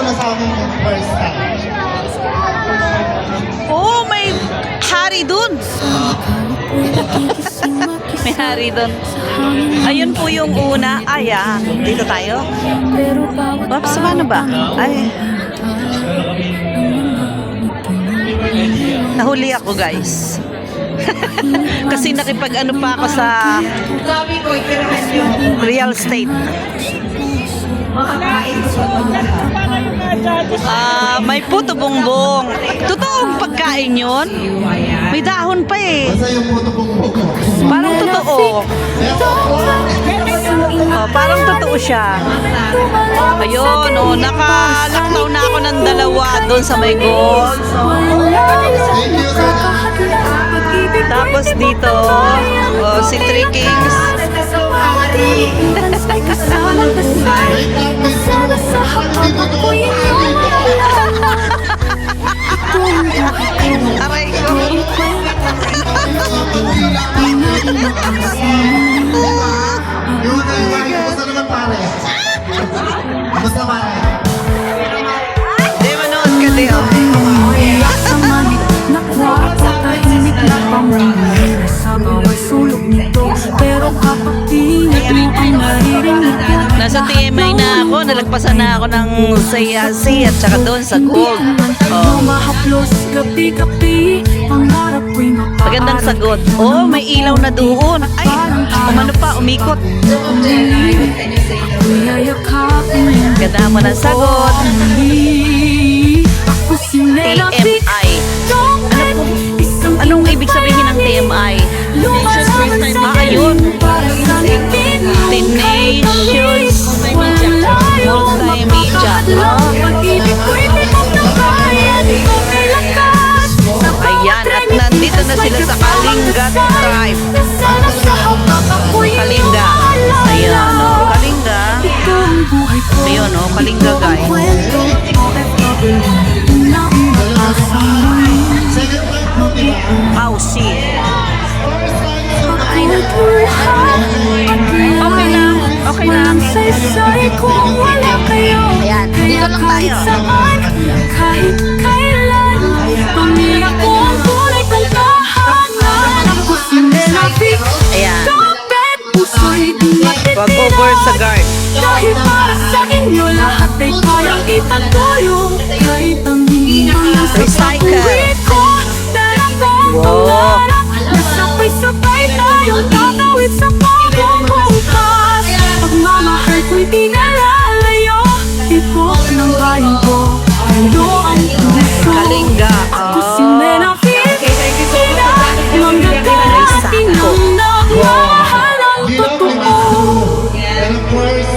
na sa amin yung first time. Oh, may hari dun. May hari dun. Ayun po yung una. Dito tayo. Oops, paano ba? Ay. Nahuli ako, guys. Kasi nakipag-ano pa ako sa real estate. May puto bongbong. Totoong pagkain yun? May dahon pa eh. Basta yung puto bongbong. Parang totoo. Parang totoo siya. Ayun, nakalaktaw na ako ng 2 doon sa may gold. Thank you, sir. Tapos dito, si Three Kings. Aray ko. Yung kumusta naman pare? Kumusta pare? Di manood ka, Teo. Tahimik na pamangkin sa bawat sulok nito. Pero kapag di mo ang naririnig ko, Nasa TMI na ako, nalagpasan na ako ng Sayasi at saka doon sa Gold. mahaplos gabi-gabi. Pangarap ko'y Magandang sagot. Oh, may ilaw na doon. Ay, umano pa, umikot. Yayakapin Ganda mo ng sagot. ako si Nela Vic. TMI. Anong ibig sabihin ng TMI? Ayun. Tenacious Multimedia. Ayan, at nandito na sila sa Kalinga Tribe. Kalinga. Ayan, Kalinga. Ayun, Kalinga, guys. Second time po, di ba? Pausi. Okay lang, okay lang. Ayan, dito lang tayo. Kahit kailan, pamilya ko ang kulay kong tahanan. Ako si Nela Vic. Ayan. Kapit puso'y di Wag over sa guard. dahil para sa inyo lahat ay kayang ipatuloy. Kahit ang hindi mga Recycle. ko, talagang pangarap na sabay-sabay tayong tatawid sa pagbubukas. Pagmamahal ko'y di nalalayo, tibok ng bayan ko, ano ang puso. Kalinga. Ako si Nela Vic, sila manggagarating ng nagmahal ang Gilong totoo. And of course,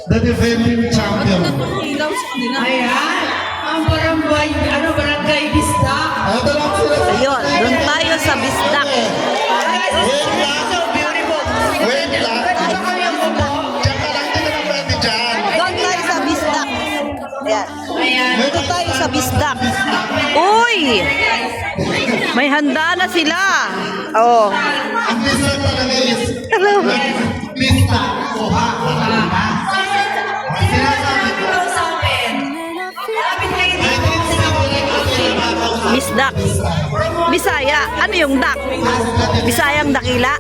the defending champion. Ayan, ang barangay, barangay Vista. Ito lang sila sa Ayun, doon tayo sa Bisdak. So beautiful. Wait lang. Diyan ka lang, di ka na pwede dyan. Doon tayo sa Bisdak. Ayan. Ayan. Dito tayo sa Bisdak. Uy! May handa na sila. Oh. Ang lista talaga is Hello. lista. Oha. Sinasabi ko. Bisdak. Bisaya. Ano yung dak? Bisayang dakila.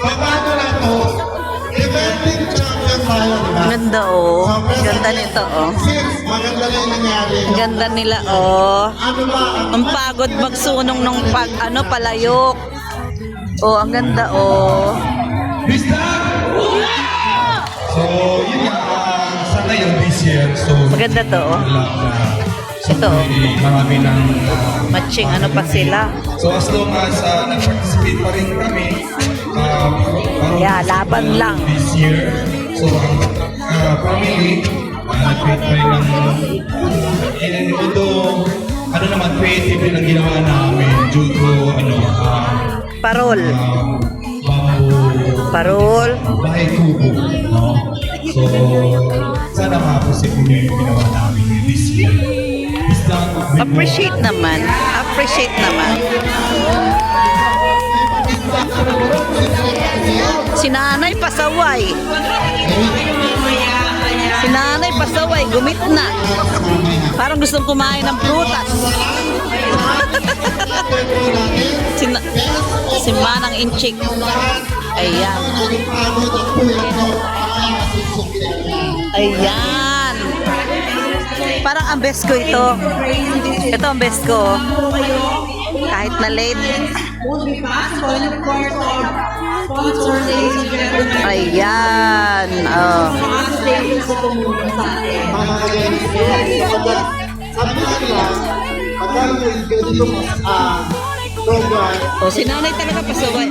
Paano na to? Defending champion tayo, di ba? Ganda oh. Ganda nito oh. Since maganda na yung nangyari. Ang ganda nila oh. Ano ba ang Ang pagod magsunong nung palayok. Oh, ang ganda oh. So, yun nga, sa ngayon this year, so Maganda to oh. Ito. marami ng Matching ano pa sila. so as long as nag-participate pa rin kami, parang Yeah, laban lang. this year, so ang family, nag-create pa rin ng although, naman, creative rin ang ginawa namin due to, Parol. bamboo, Parol. bahay kubo, no? So, sana makaposible yung ginawa namin this year. Appreciate naman. Appreciate naman. Si Nanay pasaway. Si Nanay pasaway, gumit na. Parang gustong kumain ng prutas. si Manang Inchik. Ayan. Ayan. Parang ang best ko ito. Ito ang best ko. Kahit na late. Ayan. Oh. Oh, si Nanay talaga pasaway.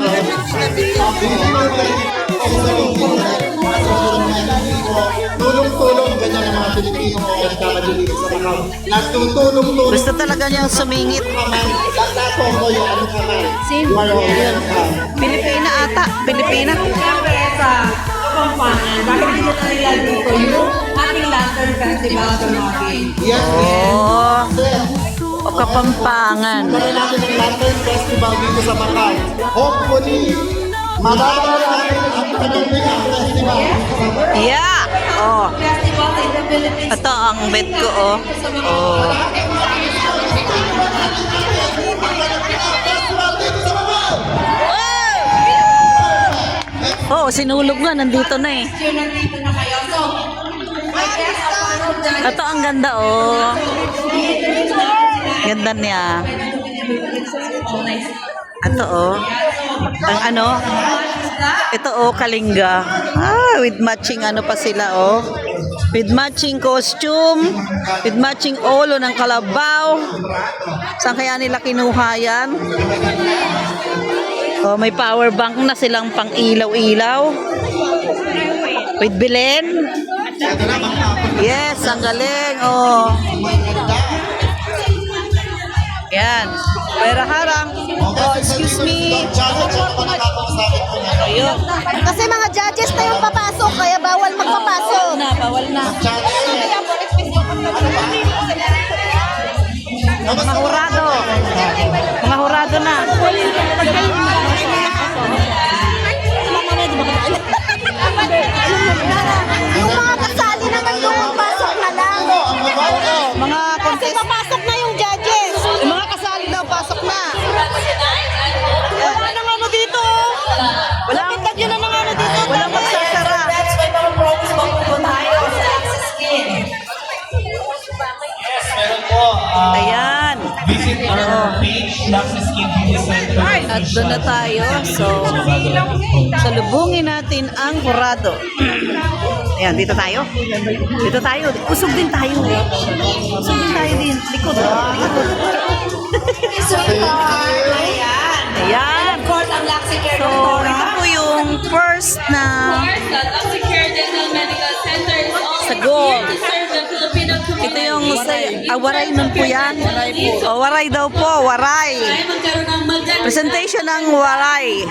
Tulong-tulong, ganyan ang mga Pilipino ko ang kakadilinis sa mga nagtutulong-tulong. Gusto talaga niyang sumingit. Lato ko yung ano kamay. You are all welcome. Pilipina ata. Pilipina. Sa Kapampangan, bakit hindi na nila dito yung ating Lantern Festival tumawagin? Yes, Oh. O Kapampangan. Meron natin ang Lantern Festival dito sa Macau. Hopefully, magagawa natin ang Panampinang Festival. Yeah. Oh. Festival in the Philippines. Ito ang bet ko, oh. Oh. Oh, sinulog nga. Nandito na eh. Yun, nandito na kayo. So, I guess, Ito ang ganda, oh. Ganda niya. Ito, oh. Ang ano? Ito, oh, kalinga. Ah, with matching ano pa sila, oh. With matching costume. With matching ulo ng kalabaw. Saan kaya nila kinuha yan? Oh, may power bank na silang pang ilaw-ilaw. With Belen. Yes, ang galing. Oh. Yan. Pera harang. Oh, excuse me. Ayun. Kasi mga judges na yung papasok, kaya bawal magpapasok. Bawal na. Mga hurado. Mga hurado na. Yung mga kasali naman yung pasok na lang. Mga Kasi contest. papasok na yung judges. Yung mga kasali daw, pasok na. Wala nang ano dito. Wala nang yun ang ano dito. Wala magsasara. that's why mga promise mo po tayo sa Access Skin. Yes, meron po. Ayan. Visit our page, Luxus Skin Beauty Center. At doon na tayo. So, salubungin natin ang hurado. Ayan, dito tayo. Dito tayo. Usog din tayo. Usog din tayo din. Likod. Likod. Ayan. Ayan. Of course, ang Luxy Care So, ito po yung first na sa gold. Ito yung sa waray nun po yan. O, waray daw po. Waray. Presentation ng waray.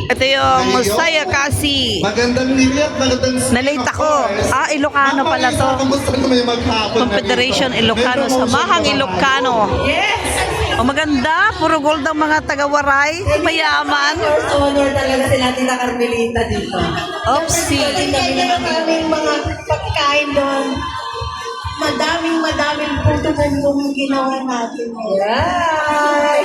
Ito yung Saya Kasi. Magandang linya at magandang Nalate ako. Ah, Ilocano pala to. Kamusta na may maghapon? Confederation Ilocano. Samahang Ilocano. Yes! O, maganda. Puro gold ang mga taga-waray. Mayaman. First honor talaga sila Tita Carmelita dito. Oopsie. Maraming mga pagkain doon. Madaming puto yung ginawa natin. Yay!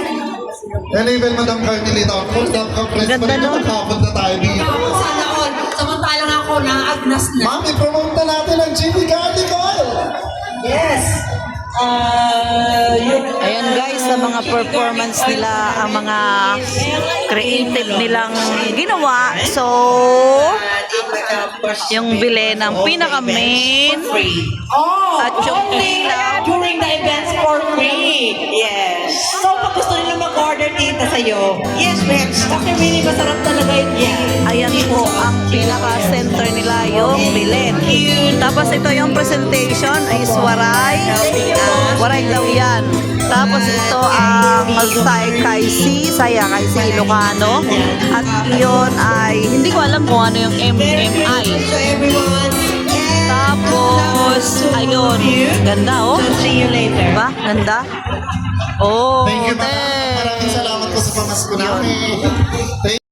Enable Madam Carmelita. Of course, press pa Ganda rin nun. maghapon na tayo dito. Sana all. Samantalang ako, naagnas na. Ma'am, i-promote na natin ang Jimmy Carnival! Yes! Ayan guys, sa mga performance nila, ang mga creative nilang ginawa. So, yung bili ng pinaka-main Oh, at yung only ilaw. during the events for free. Yes. So, pag gusto nila mag-order tita sa'yo, yes, Rex. Kasi really masarap talaga yun. Yeah. Ayan po ang pinaka-center nila, yung Belen. Tapos ito yung presentation is waray. Waray daw yan. Tapos ito ang Saya Kasi Ilocano. At yun ay, hindi ko alam kung ano yung MMI. So, everyone, Tapos, ayun. Ganda, oh. see you later. Diba? Ganda. Oh, Thank you, ma'am. te. Maraming salamat po sa pamasko namin. Thank